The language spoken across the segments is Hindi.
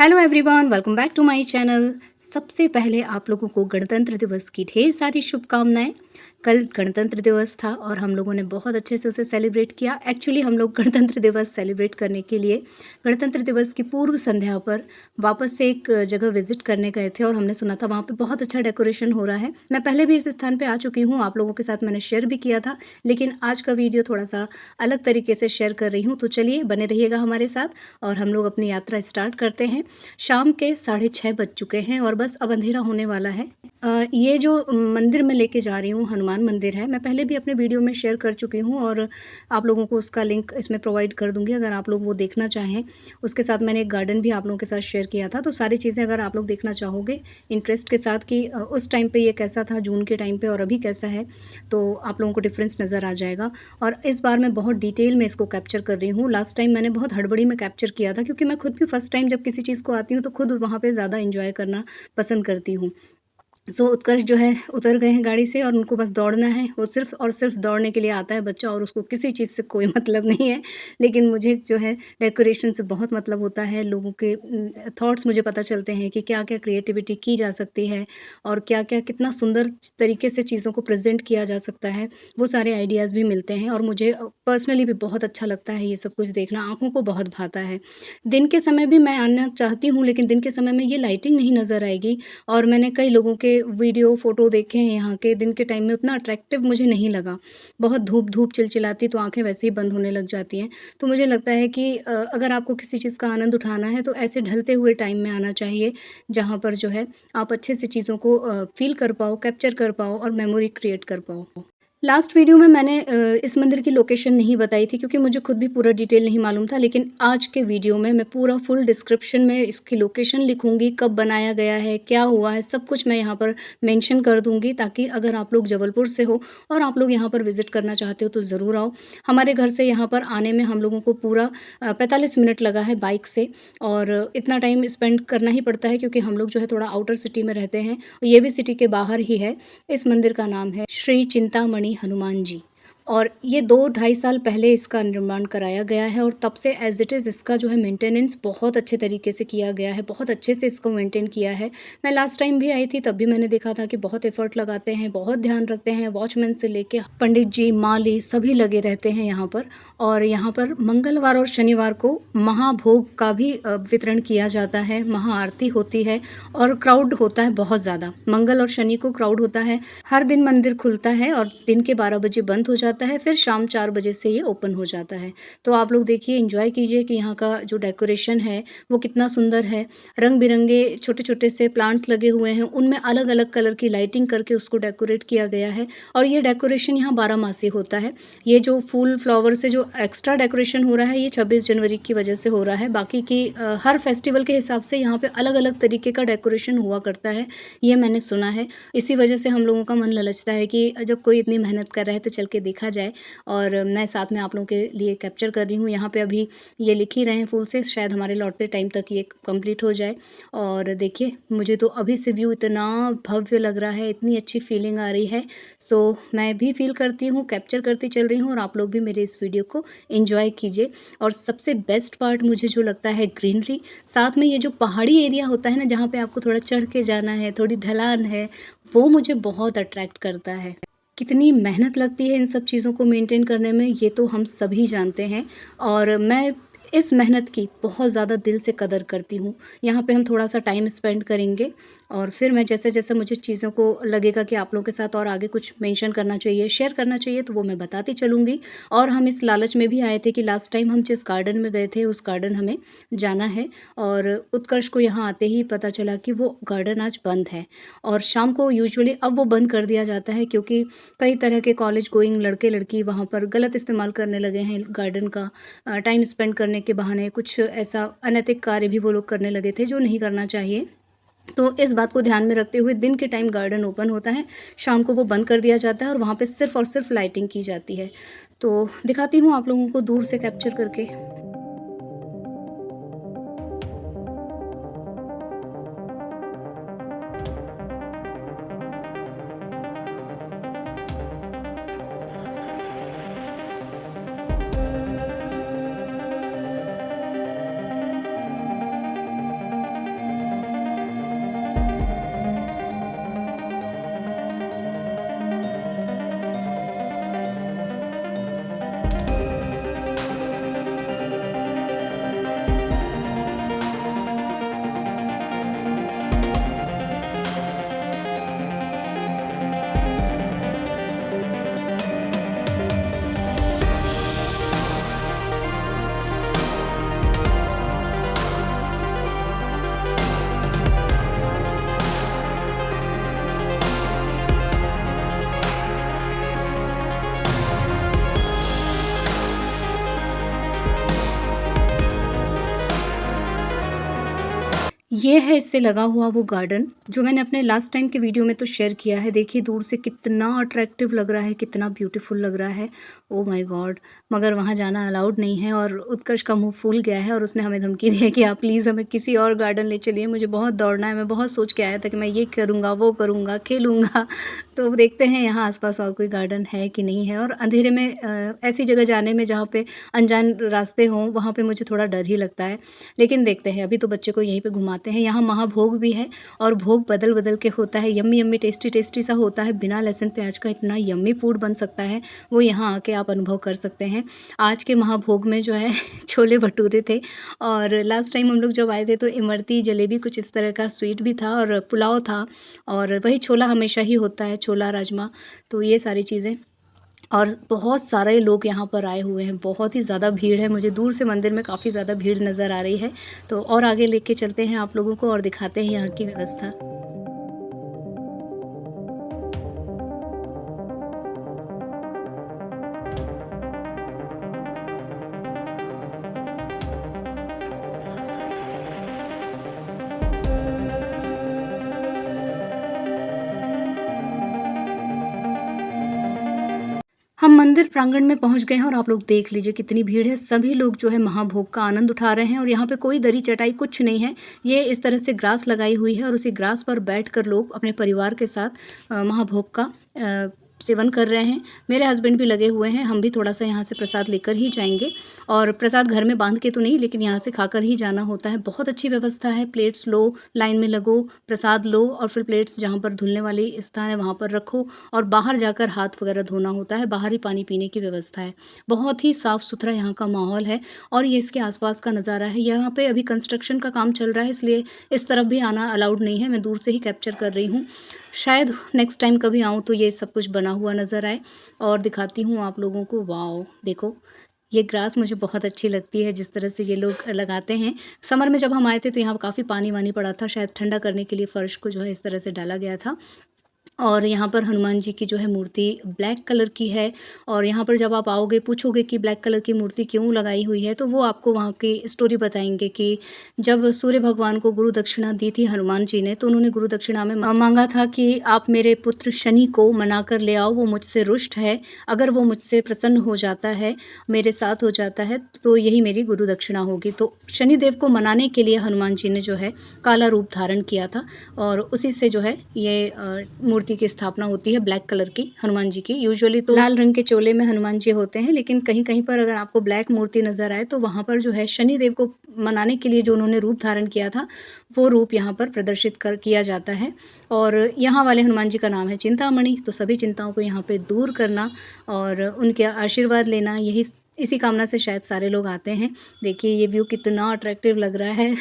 Hello everyone, welcome back to my channel. सबसे पहले आप लोगों को गणतंत्र दिवस की ढेर सारी शुभकामनाएं। कल गणतंत्र दिवस था और हम लोगों ने बहुत अच्छे से उसे सेलिब्रेट किया। एक्चुअली हम लोग गणतंत्र दिवस सेलिब्रेट करने के लिए गणतंत्र दिवस की पूर्व संध्या पर वापस से एक जगह विजिट करने गए थे और हमने सुना था वहाँ पे बहुत अच्छा डेकोरेशन हो रहा है। मैं पहले भी इस स्थान पे आ चुकी हूँ, आप लोगों के साथ मैंने शेयर भी किया था, लेकिन आज का वीडियो थोड़ा सा अलग तरीके से शेयर कर रही हूँ। तो चलिए बने रहिएगा हमारे साथ और हम लोग अपनी यात्रा स्टार्ट करते हैं। शाम के 6:30 बज चुके हैं और बस अब अंधेरा होने वाला है। ये जो मंदिर मैं लेके जा रही हूँ हनुमान मंदिर है। मैं पहले भी अपने वीडियो में शेयर कर चुकी हूँ और आप लोगों को उसका लिंक इसमें प्रोवाइड कर दूँगी अगर आप लोग वो देखना चाहें। उसके साथ मैंने एक गार्डन भी आप लोगों के साथ शेयर किया था, तो सारी चीज़ें अगर आप लोग देखना चाहोगे इंटरेस्ट के साथ कि उस टाइम पे ये कैसा था जून के टाइम पे और अभी कैसा है, तो आप लोगों को डिफ़रेंस नज़र आ जाएगा। और इस बार मैं बहुत डिटेल में इसको कैप्चर कर रही हूँ। लास्ट टाइम मैंने बहुत हड़बड़ी में कैप्चर किया था क्योंकि मैं खुद भी फर्स्ट टाइम जब किसी चीज़ को आती हूँ तो खुद वहाँ पे ज़्यादा एन्जॉय करना पसंद करती हूँ। सो उत्कर्ष जो है उतर गए हैं गाड़ी से और उनको बस दौड़ना है। वो सिर्फ़ और सिर्फ़ दौड़ने के लिए आता है बच्चा और उसको किसी चीज़ से कोई मतलब नहीं है। लेकिन मुझे जो है डेकोरेशन से बहुत मतलब होता है। लोगों के थॉट्स मुझे पता चलते हैं कि क्या-क्या क्रिएटिविटी की जा सकती है और क्या-क्या कितना सुंदर तरीके से चीज़ों को प्रेज़ेंट किया जा सकता है। वो सारे आइडियाज़ भी मिलते हैं और मुझे पर्सनली भी बहुत अच्छा लगता है ये सब कुछ देखना, आँखों को बहुत भाता है। दिन के समय भी मैं आना चाहती हूँ लेकिन दिन के समय में ये लाइटिंग नहीं नज़र आएगी और मैंने कई लोगों के वीडियो, फ़ोटो देखे हैं यहाँ के, दिन के टाइम में उतना अट्रैक्टिव मुझे नहीं लगा। बहुत धूप-धूप चिलचिलाती तो आँखें वैसे ही बंद होने लग जाती हैं। तो मुझे लगता है कि अगर आपको किसी चीज़ का आनंद उठाना है तो ऐसे ढलते हुए टाइम में आना चाहिए, जहाँ पर जो है आप अच्छे से चीज़ों को फ़ील कर पाओ, कैप्चर कर पाओ और मेमोरी क्रिएट कर पाओ। लास्ट वीडियो में मैंने इस मंदिर की लोकेशन नहीं बताई थी क्योंकि मुझे खुद भी पूरा डिटेल नहीं मालूम था, लेकिन आज के वीडियो में मैं पूरा फुल डिस्क्रिप्शन में इसकी लोकेशन लिखूंगी, कब बनाया गया है, क्या हुआ है, सब कुछ मैं यहाँ पर मेंशन कर दूंगी ताकि अगर आप लोग जबलपुर से हो और आप लोग यहाँ पर विजिट करना चाहते हो तो ज़रूर आओ। हमारे घर से यहाँ पर आने में हम लोगों को पूरा 45 मिनट लगा है बाइक से और इतना टाइम स्पेंड करना ही पड़ता है क्योंकि हम लोग जो है थोड़ा आउटर सिटी में रहते हैं। ये भी सिटी के बाहर ही है। इस मंदिर का नाम है श्री चिंतामणि हनुमान जी और ये 2 ढाई साल पहले इसका निर्माण कराया गया है और तब से एज़ इट इज़ इसका जो है मेंटेनेंस बहुत अच्छे तरीके से किया गया है, बहुत अच्छे से इसको मेंटेन किया है। मैं लास्ट टाइम भी आई थी तब भी मैंने देखा था कि बहुत एफ़र्ट लगाते हैं, बहुत ध्यान रखते हैं, वॉचमैन से लेके पंडित जी, माली सभी लगे रहते हैं यहाँ पर। और यहाँ पर मंगलवार और शनिवार को महाभोग का भी वितरण किया जाता है, महाआरती होती है और क्राउड होता है बहुत ज़्यादा। मंगल और शनि को क्राउड होता है। हर दिन मंदिर खुलता है और दिन के 12 बजे बंद हो जाता है, फिर शाम 4 बजे से ये ओपन हो जाता है। तो आप लोग देखिए, एन्जॉय कीजिए कि यहाँ का जो डेकोरेशन है वो कितना सुंदर है। रंग-बिरंगे छोटे-छोटे से प्लांट्स लगे हुए हैं, उनमें अलग-अलग कलर की लाइटिंग करके उसको डेकोरेट किया गया है और ये डेकोरेशन यहाँ 12 मासी होता है। ये जो फूल फ्लावर से जो एक्स्ट्रा डेकोरेशन हो रहा है ये 26 जनवरी की वजह से हो रहा है। बाकी की हर फेस्टिवल के हिसाब से यहाँ पे अलग-अलग तरीके का डेकोरेशन हुआ करता है, ये मैंने सुना है। इसी वजह से हम लोगों का मन ललचता है कि जब कोई इतनी मेहनत कर रहा है तो चल के देखा जाए और मैं साथ में आप लोगों के लिए कैप्चर कर रही हूँ। यहाँ पे अभी ये लिख ही रहे हैं फूल से, शायद हमारे लौटते टाइम तक ये कंप्लीट हो जाए। और देखिए, मुझे तो अभी से व्यू इतना भव्य लग रहा है, इतनी अच्छी फीलिंग आ रही है। सो मैं भी फील करती हूँ, कैप्चर करती चल रही हूँ और आप लोग भी मेरे इस वीडियो को एंजॉय कीजिए। और सबसे बेस्ट पार्ट मुझे जो लगता है ग्रीनरी, साथ में ये जो पहाड़ी एरिया होता है ना, जहाँ पे आपको थोड़ा चढ़ के जाना है, थोड़ी ढलान है, वो मुझे बहुत अट्रैक्ट करता है। कितनी मेहनत लगती है इन सब चीज़ों को मेंटेन करने में, ये तो हम सभी जानते हैं और मैं इस मेहनत की बहुत ज़्यादा दिल से कदर करती हूँ। यहाँ पे हम थोड़ा-सा टाइम स्पेंड करेंगे और फिर मैं जैसे-जैसे मुझे चीज़ों को लगेगा कि आप लोगों के साथ और आगे कुछ मेंशन करना चाहिए, शेयर करना चाहिए, तो वो मैं बताती चलूँगी। और हम इस लालच में भी आए थे कि लास्ट टाइम हम जिस गार्डन में गए थे, उस गार्डन हमें जाना है और उत्कर्ष को यहाँ आते ही पता चला कि वो गार्डन आज बंद है और शाम को यूजुअली अब वो बंद कर दिया जाता है क्योंकि कई तरह के कॉलेज गोइंग लड़के-लड़की वहाँ पर गलत इस्तेमाल करने लगे हैं गार्डन का। टाइम स्पेंड करने के बहाने कुछ ऐसा अनैतिक कार्य भी वो लोग करने लगे थे जो नहीं करना चाहिए। तो इस बात को ध्यान में रखते हुए दिन के टाइम गार्डन ओपन होता है, शाम को वो बंद कर दिया जाता है और वहाँ पे सिर्फ़ और सिर्फ़ लाइटिंग की जाती है। तो दिखाती हूँ आप लोगों को दूर से कैप्चर करके। ये है इससे लगा हुआ वो गार्डन, जो मैंने अपने लास्ट टाइम के वीडियो में तो शेयर किया है। देखिए दूर से कितना अट्रैक्टिव लग रहा है, कितना ब्यूटीफुल लग रहा है। Oh my God! मगर वहाँ जाना अलाउड नहीं है और उत्कर्ष का मुँह फूल गया है और उसने हमें धमकी दी है कि आप प्लीज़ हमें किसी और गार्डन ले चलिए, मुझे बहुत दौड़ना है। मैं बहुत सोच के आया था कि मैं ये करूँगा, वो करूँगा, खेलूँगा। तो देखते हैं यहाँ आस-पास और कोई गार्डन है कि नहीं है, और अंधेरे में ऐसी जगह जाने में जहाँ पे अनजान रास्ते हों, वहाँ पे मुझे थोड़ा डर ही लगता है। लेकिन देखते हैं, अभी तो बच्चे को यहीं पे घुमाते हैं। यहाँ महाभोग भी है और भोग बदल-बदल के होता है, यम्मी-यम्मी, टेस्टी-टेस्टी सा होता है। बिना लहसुन प्याज का इतना यम्मी फूड बन सकता है, वो यहाँ आके आप अनुभव कर सकते हैं। आज के महाभोग में जो है छोले भटूरे थे, और लास्ट टाइम हम लोग जब आए थे तो इमरती जलेबी कुछ इस तरह का स्वीट भी था और पुलाव था, और वही छोला हमेशा ही होता है, छोला राजमा, तो ये सारी चीज़ें। और बहुत सारे लोग यहाँ पर आए हुए हैं, बहुत ही ज़्यादा भीड़ है, मुझे दूर से मंदिर में काफ़ी ज़्यादा भीड़ नज़र आ रही है। तो और आगे लेके चलते हैं आप लोगों को और दिखाते हैं यहाँ की व्यवस्था। हम मंदिर प्रांगण में पहुँच गए हैं और आप लोग देख लीजिए कितनी भीड़ है। सभी लोग जो है महाभोग का आनंद उठा रहे हैं, और यहाँ पे कोई दरी चटाई कुछ नहीं है। ये इस तरह से ग्रास लगाई हुई है और उसी ग्रास पर बैठकर लोग अपने परिवार के साथ महाभोग का सेवन कर रहे हैं। मेरे हस्बैंड भी लगे हुए हैं, हम भी थोड़ा-सा यहाँ से प्रसाद लेकर ही जाएँगे, और प्रसाद घर में बाँध के तो नहीं, लेकिन यहाँ से खाकर ही जाना होता है। बहुत अच्छी व्यवस्था है, प्लेट्स लो, लाइन में लगो, प्रसाद लो और फिर प्लेट्स जहाँ पर धुलने वाली स्थान है वहाँ पर रखो, और बाहर जाकर हाथ वगैरह धोना होता है, बाहर ही पानी पीने की व्यवस्था है। बहुत ही साफ़-सुथरा यहाँ का माहौल है, और ये इसके आस-पास का नज़ारा है। यहाँ पे अभी कंस्ट्रक्शन का काम चल रहा है, इसलिए इस तरफ भी आना अलाउड नहीं है, मैं दूर से ही कैप्चर कर रही हूँ। शायद नेक्स्ट टाइम कभी आऊँ तो ये सब कुछ बना हुआ नज़र आए, और दिखाती हूँ आप लोगों को। वॉव! देखो, ये ग्रास मुझे बहुत अच्छी लगती है, जिस तरह से ये लोग लगाते हैं। समर में जब हम आए थे तो यहाँ काफ़ी पानी-वानी पड़ा था, शायद ठंडा करने के लिए फर्श को जो है इस तरह से डाला गया था। और यहाँ पर हनुमान जी की जो है मूर्ति ब्लैक कलर की है, और यहाँ पर जब आप आओगे पूछोगे कि ब्लैक कलर की मूर्ति क्यों लगाई हुई है, तो वो आपको वहाँ की स्टोरी बताएँगे कि जब सूर्य भगवान को गुरु दक्षिणा दी थी हनुमान जी ने, तो उन्होंने गुरु दक्षिणा में माँगा था कि आप मेरे पुत्र शनि को मना कर ले आओ, वो मुझसे रुष्ट है। अगर वो मुझसे प्रसन्न हो जाता है, मेरे साथ हो जाता है, तो यही मेरी गुरु दक्षिणा होगी। तो शनिदेव को मनाने के लिए हनुमान जी ने जो है काला रूप धारण किया था, और उसी से जो है ये मूर्ति की स्थापना होती है ब्लैक कलर की हनुमान जी की। यूजुअली तो लाल रंग के चोले में हनुमान जी होते हैं, लेकिन कहीं-कहीं पर अगर आपको ब्लैक मूर्ति नज़र आए तो वहाँ पर जो है शनिदेव को मनाने के लिए जो उन्होंने रूप धारण किया था, वो रूप यहाँ पर प्रदर्शित कर किया जाता है। और यहाँ वाले हनुमान जी का नाम है चिंतामणि, तो सभी चिंताओं को यहाँ पे दूर करना और उनके आशीर्वाद लेना, यही इसी कामना से शायद सारे लोग आते हैं। देखिए ये व्यू कितना अट्रैक्टिव लग रहा है।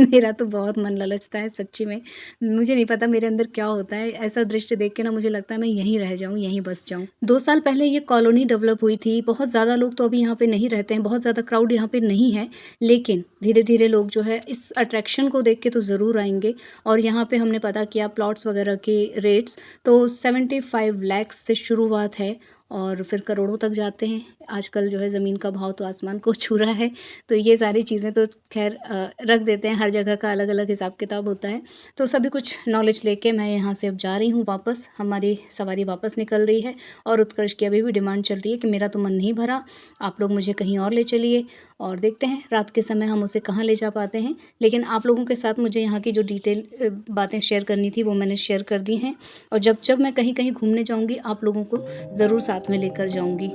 मेरा तो बहुत मन ललचता है सच्ची में। मुझे नहीं पता मेरे अंदर क्या होता है, ऐसा दृश्य देख के ना मुझे लगता है मैं यहीं रह जाऊँ, यहीं बस जाऊँ। 2 साल पहले ये कॉलोनी डेवलप हुई थी, बहुत ज़्यादा लोग तो अभी यहाँ पे नहीं रहते हैं, बहुत ज़्यादा क्राउड यहाँ पे नहीं है, लेकिन धीरे-धीरे लोग जो है इस अट्रैक्शन को देख के तो ज़रूर आएँगे। और यहाँ पे हमने पता किया प्लॉट्स वगैरह के रेट्स, तो 75 लाख से शुरुआत है और फिर करोड़ों तक जाते हैं। आजकल जो है ज़मीन का भाव तो आसमान को छू रहा है, तो ये सारी चीज़ें तो ख़ैर रख देते हैं, हर जगह का अलग-अलग हिसाब-किताब होता है। तो सभी कुछ नॉलेज लेके मैं यहाँ से अब जा रही हूँ वापस, हमारी सवारी वापस निकल रही है, और उत्कर्ष की अभी भी डिमांड चल रही है कि मेरा तो मन नहीं भरा, आप लोग मुझे कहीं और ले चलिए, और देखते हैं रात के समय हम उसे कहाँ ले जा पाते हैं। लेकिन आप लोगों के साथ मुझे यहाँ की जो डिटेल बातें शेयर करनी थी वो मैंने शेयर कर दी हैं, और जब-जब मैं कहीं-कहीं घूमने जाऊँगी आप लोगों को ज़रूर साथ में लेकर जाऊँगी।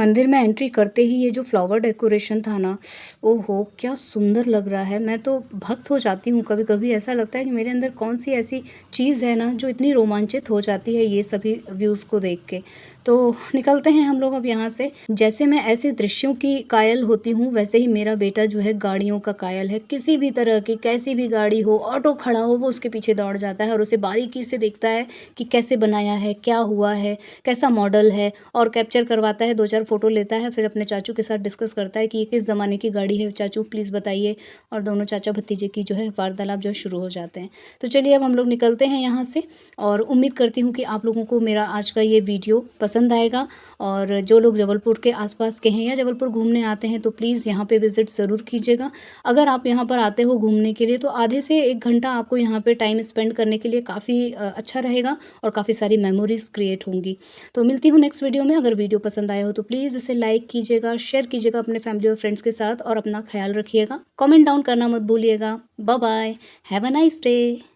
मंदिर में एंट्री करते ही ये जो फ्लावर डेकोरेशन था ना, ओहो! क्या सुंदर लग रहा है। मैं तो भक्त हो जाती हूँ कभी-कभी, ऐसा लगता है कि मेरे अंदर कौन-सी ऐसी चीज़ है ना जो इतनी रोमांचित हो जाती है ये सभी व्यूज़ को देख के। तो निकलते हैं हम लोग अब यहाँ से। जैसे मैं ऐसे दृश्यों की कायल होती हूँ, वैसे ही मेरा बेटा जो है गाड़ियों का कायल है। किसी भी तरह की कैसी भी गाड़ी हो, ऑटो खड़ा हो, वो उसके पीछे दौड़ जाता है और उसे बारीकी से देखता है कि कैसे बनाया है, क्या हुआ है, कैसा मॉडल है, और कैप्चर करवाता है, 2-4 फ़ोटो लेता है, फिर अपने चाचू के साथ डिस्कस करता है कि ये किस ज़माने की गाड़ी है चाचू, प्लीज़ बताइए। और दोनों चाचा-भतीजे की जो है वार्तालाप जो है शुरू हो जाते हैं। तो चलिए अब हम लोग निकलते हैं यहाँ से, और उम्मीद करती हूँ कि आप लोगों को मेरा आज का ये वीडियो पसंद आएगा। और जो लोग जबलपुर के आस-पास के हैं या जबलपुर घूमने आते हैं, तो प्लीज़ यहाँ पे विज़िट ज़रूर कीजिएगा। अगर आप यहाँ पर आते हो घूमने के लिए, तो आधे से 1 घंटा आपको यहाँ पे टाइम स्पेंड करने के लिए काफ़ी अच्छा रहेगा, और काफ़ी सारी मेमोरीज़ क्रिएट होंगी। तो मिलती हूँ नेक्स्ट वीडियो में। अगर वीडियो पसंद आया हो तो प्लीज़ इसे लाइक कीजिएगा, शेयर कीजिएगा अपने फैमिली और फ्रेंड्स के साथ, और अपना ख़्याल रखिएगा। कमेंट डाउन करना मत भूलिएगा। Bye bye, have a nice day.